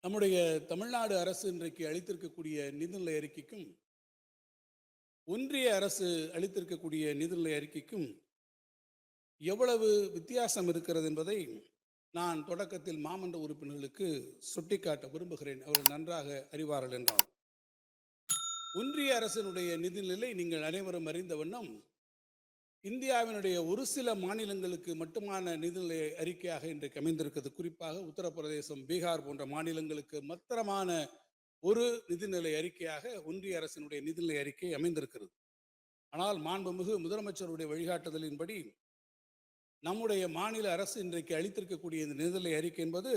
நம்முடைய தமிழ்நாடு அரசு இன்றைக்கு அளித்திருக்கக்கூடிய நிதிநிலை அறிக்கைக்கும் ஒன்றிய அரசு அளித்திருக்கக்கூடிய நிதிநிலை அறிக்கைக்கும் எவ்வளவு வித்தியாசம் இருக்கிறது என்பதை நான் தொடக்கத்தில் மாமன்ற உறுப்பினர்களுக்கு சுட்டிக்காட்ட விரும்புகிறேன். அவர்கள் நன்றாக அறிவார்கள் என்றால், ஒன்றிய அரசினுடைய நிதிநிலை நீங்கள் அனைவரும் அறிந்த வண்ணம் இந்தியாவினுடைய ஒரு சில மாநிலங்களுக்கு மட்டுமான நிதிநிலை அறிக்கையாக இன்றைக்கு அமைந்திருக்கிறது. குறிப்பாக உத்தரப்பிரதேசம், பீகார் போன்ற மாநிலங்களுக்கு மாத்திரமான ஒரு நிதிநிலை அறிக்கையாக ஒன்றிய அரசினுடைய நிதிநிலை அறிக்கை அமைந்திருக்கிறது. ஆனால் மாண்புமிகு முதலமைச்சருடைய வழிகாட்டுதலின்படி நம்முடைய மாநில அரசு இன்றைக்கு அளித்திருக்கக்கூடிய இந்த நிதிநிலை அறிக்கை என்பது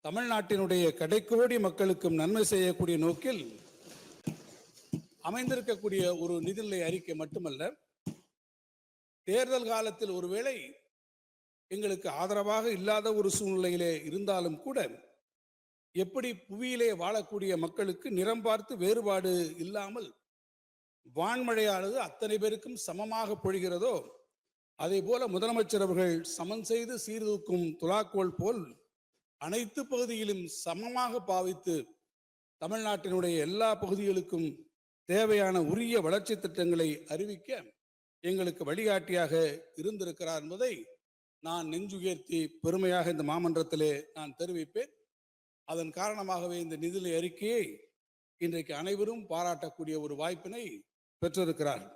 தமிழ்நாட்டினுடைய கடைக்கோடி மக்களுக்கும் நன்மை செய்யக்கூடிய நோக்கில் அமைந்திருக்கக்கூடிய ஒரு நிதிநிலை அறிக்கை மட்டுமல்ல, தேர்தல் காலத்தில் ஒருவேளை எங்களுக்கு ஆதரவாக இல்லாத ஒரு சூழ்நிலையிலே இருந்தாலும் கூட, எப்படி புவியிலே வாழக்கூடிய மக்களுக்கு நிறம் பார்த்து வேறுபாடு இல்லாமல் வான்மழையானது அத்தனை பேருக்கும் சமமாக பொழிகிறதோ, அதே போல முதலமைச்சர் அவர்கள் சமன் செய்து சீர்தூக்கும் துலாக்கோல் போல் அனைத்து பகுதியிலும் சமமாக பாவித்து தமிழ்நாட்டினுடைய எல்லா பகுதிகளுக்கும் தேவையான உரிய வளர்ச்சி திட்டங்களை அறிவிக்க எங்களுக்கு வழிகாட்டியாக இருந்திருக்கிறார் என்பதை நான் நெஞ்சுயர்த்தி பெருமையாக இந்த மாமன்றத்திலே நான் தெரிவிப்பேன். அதன் காரணமாகவே இந்த நிதிநிலை அறிக்கையை இன்றைக்கு அனைவரும் பாராட்டக்கூடிய ஒரு வாய்ப்பினை பெற்றிருக்கிறார்கள்.